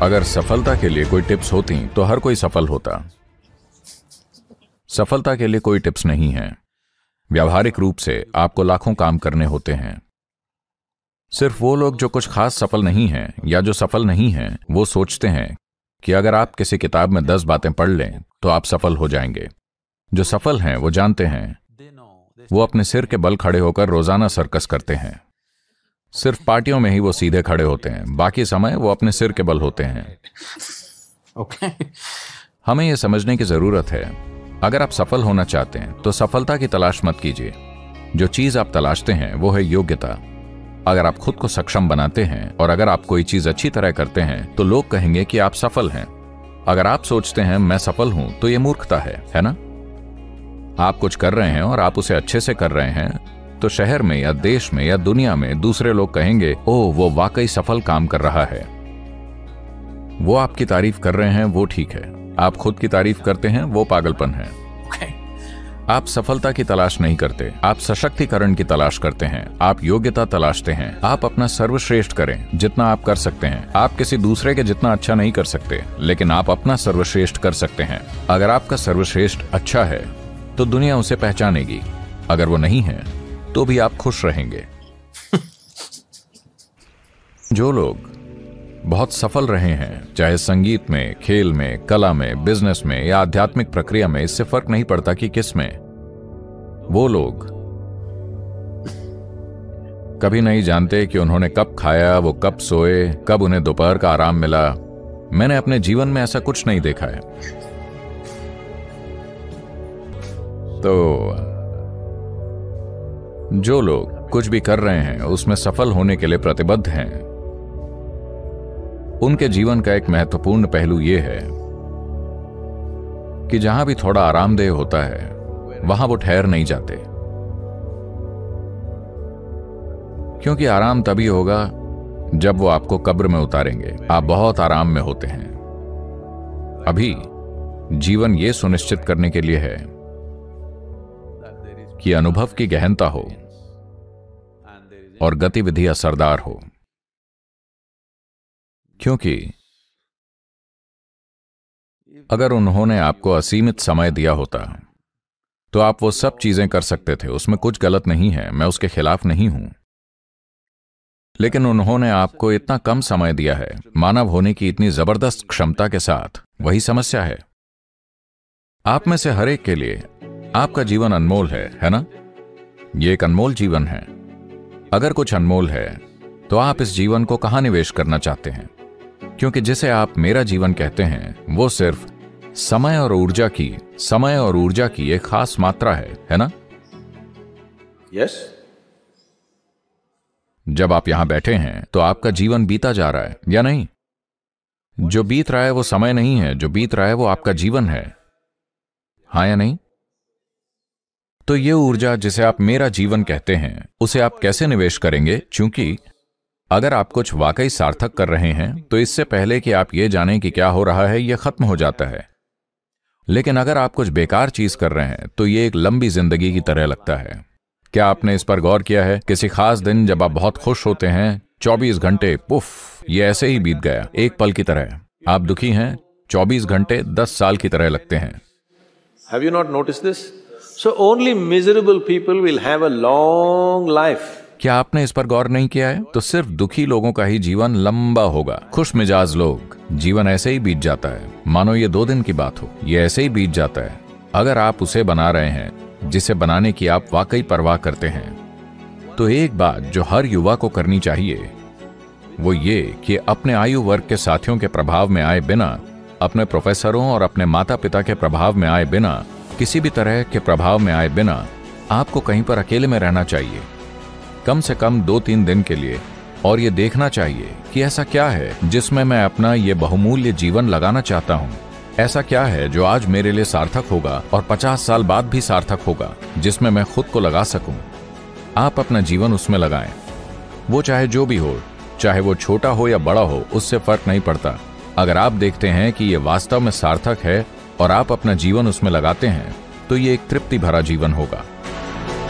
अगर सफलता के लिए कोई टिप्स होती तो हर कोई सफल होता। सफलता के लिए कोई टिप्स नहीं है। व्यावहारिक रूप से आपको लाखों काम करने होते हैं। सिर्फ वो लोग जो कुछ खास सफल नहीं हैं या जो सफल नहीं हैं, वो सोचते हैं कि अगर आप किसी किताब में 10 बातें पढ़ लें तो आप सफल हो जाएंगे। जो सफल हैं वो जानते हैं, वो अपने सिर के बल खड़े होकर रोजाना सर्कस करते हैं। सिर्फ पार्टियों में ही वो सीधे खड़े होते हैं, बाकी समय वो अपने सिर के बल होते हैं। हमें यह समझने की जरूरत है, अगर आप सफल होना चाहते हैं तो सफलता की तलाश मत कीजिए। जो चीज आप तलाशते हैं वो है योग्यता। अगर आप खुद को सक्षम बनाते हैं और अगर आप कोई चीज अच्छी तरह करते हैं तो लोग कहेंगे कि आप सफल हैं। अगर आप सोचते हैं मैं सफल हूं तो यह मूर्खता है ना? आप कुछ कर रहे हैं और आप उसे अच्छे से कर रहे हैं तो शहर में या देश में या दुनिया में दूसरे लोग कहेंगे, ओह वो वाकई सफल काम कर रहा है। वो आपकी तारीफ कर रहे हैं, वो ठीक है। आप खुद की तारीफ करते हैं, वो पागलपन है। आप सफलता की तलाश नहीं करते, आप सशक्तिकरण की तलाश करते हैं। आप योग्यता तलाशते हैं। आप अपना सर्वश्रेष्ठ करें जितना आप कर सकते हैं। आप किसी दूसरे के जितना अच्छा नहीं कर सकते, लेकिन आप अपना सर्वश्रेष्ठ कर सकते हैं। अगर आपका सर्वश्रेष्ठ अच्छा है तो दुनिया उसे पहचानेगी। अगर वो नहीं है तो भी आप खुश रहेंगे। जो लोग बहुत सफल रहे हैं, चाहे संगीत में, खेल में, कला में, बिजनेस में या आध्यात्मिक प्रक्रिया में, इससे फर्क नहीं पड़ता कि किस में, वो लोग कभी नहीं जानते कि उन्होंने कब खाया, वो कब सोए, कब उन्हें दोपहर का आराम मिला। मैंने अपने जीवन में ऐसा कुछ नहीं देखा है। तो जो लोग कुछ भी कर रहे हैं उसमें सफल होने के लिए प्रतिबद्ध हैं, उनके जीवन का एक महत्वपूर्ण पहलू यह है कि जहां भी थोड़ा आरामदेह होता है वहां वो ठहर नहीं जाते। क्योंकि आराम तभी होगा जब वो आपको कब्र में उतारेंगे। आप बहुत आराम में होते हैं। अभी जीवन ये सुनिश्चित करने के लिए है कि अनुभव की गहनता हो और गतिविधि असरदार हो। क्योंकि अगर उन्होंने आपको असीमित समय दिया होता तो आप वो सब चीजें कर सकते थे। उसमें कुछ गलत नहीं है, मैं उसके खिलाफ नहीं हूं। लेकिन उन्होंने आपको इतना कम समय दिया है, मानव होने की इतनी जबरदस्त क्षमता के साथ। वही समस्या है। आप में से हर एक के लिए आपका जीवन अनमोल है ना? ये एक अनमोल जीवन है। अगर कुछ अनमोल है तो आप इस जीवन को कहां निवेश करना चाहते हैं? क्योंकि जिसे आप मेरा जीवन कहते हैं वो सिर्फ समय और ऊर्जा की एक खास मात्रा है ना? यस। जब आप यहां बैठे हैं तो आपका जीवन बीता जा रहा है या नहीं? जो बीत रहा है वो समय नहीं है, जो बीत रहा है वो आपका जीवन है। हाँ या नहीं? तो ये ऊर्जा जिसे आप मेरा जीवन कहते हैं, उसे आप कैसे निवेश करेंगे? क्योंकि अगर आप कुछ वाकई सार्थक कर रहे हैं तो इससे पहले कि आप ये जानें कि क्या हो रहा है, यह खत्म हो जाता है। लेकिन अगर आप कुछ बेकार चीज कर रहे हैं तो ये एक लंबी जिंदगी की तरह लगता है। क्या आपने इस पर गौर किया है? किसी खास दिन जब आप बहुत खुश होते हैं, 24 घंटे पुफ, ये ऐसे ही बीत गया, एक पल की तरह। आप दुखी हैं, 24 घंटे 10 साल की तरह लगते हैं। Have you not noticed this? So only miserable people will have a long life. क्या आपने इस पर गौर नहीं किया है? तो सिर्फ दुखी लोगों का ही जीवन लंबा होगा। खुश मिजाज लोग, जीवन ऐसे ही बीत जाता है, मानो ये 2 दिन की बात हो। ये ऐसे ही बीत जाता है। अगर आप उसे बना रहे हैं जिसे बनाने की आप वाकई परवाह करते हैं, तो एक बात जो हर युवा को करनी चाहिए वो ये कि अपने आयु वर्ग के साथियों के प्रभाव में आए बिना, अपने प्रोफेसरों और अपने माता पिता के प्रभाव में आए बिना, किसी भी तरह के प्रभाव में आए बिना आपको कहीं पर अकेले में रहना चाहिए, कम से कम 2-3 दिन के लिए, और ये देखना चाहिए कि ऐसा क्या है जिसमें मैं अपना ये बहुमूल्य जीवन लगाना चाहता हूँ। ऐसा क्या है जो आज मेरे लिए सार्थक होगा और 50 साल बाद भी सार्थक होगा, जिसमें मैं खुद को लगा सकूं। आप अपना जीवन उसमें लगाएं। वो चाहे जो भी हो, चाहे वो छोटा हो या बड़ा हो, उससे फर्क नहीं पड़ता। अगर आप देखते हैं कि ये वास्तव में सार्थक है और आप अपना जीवन उसमें लगाते हैं तो ये एक तृप्ति भरा जीवन होगा।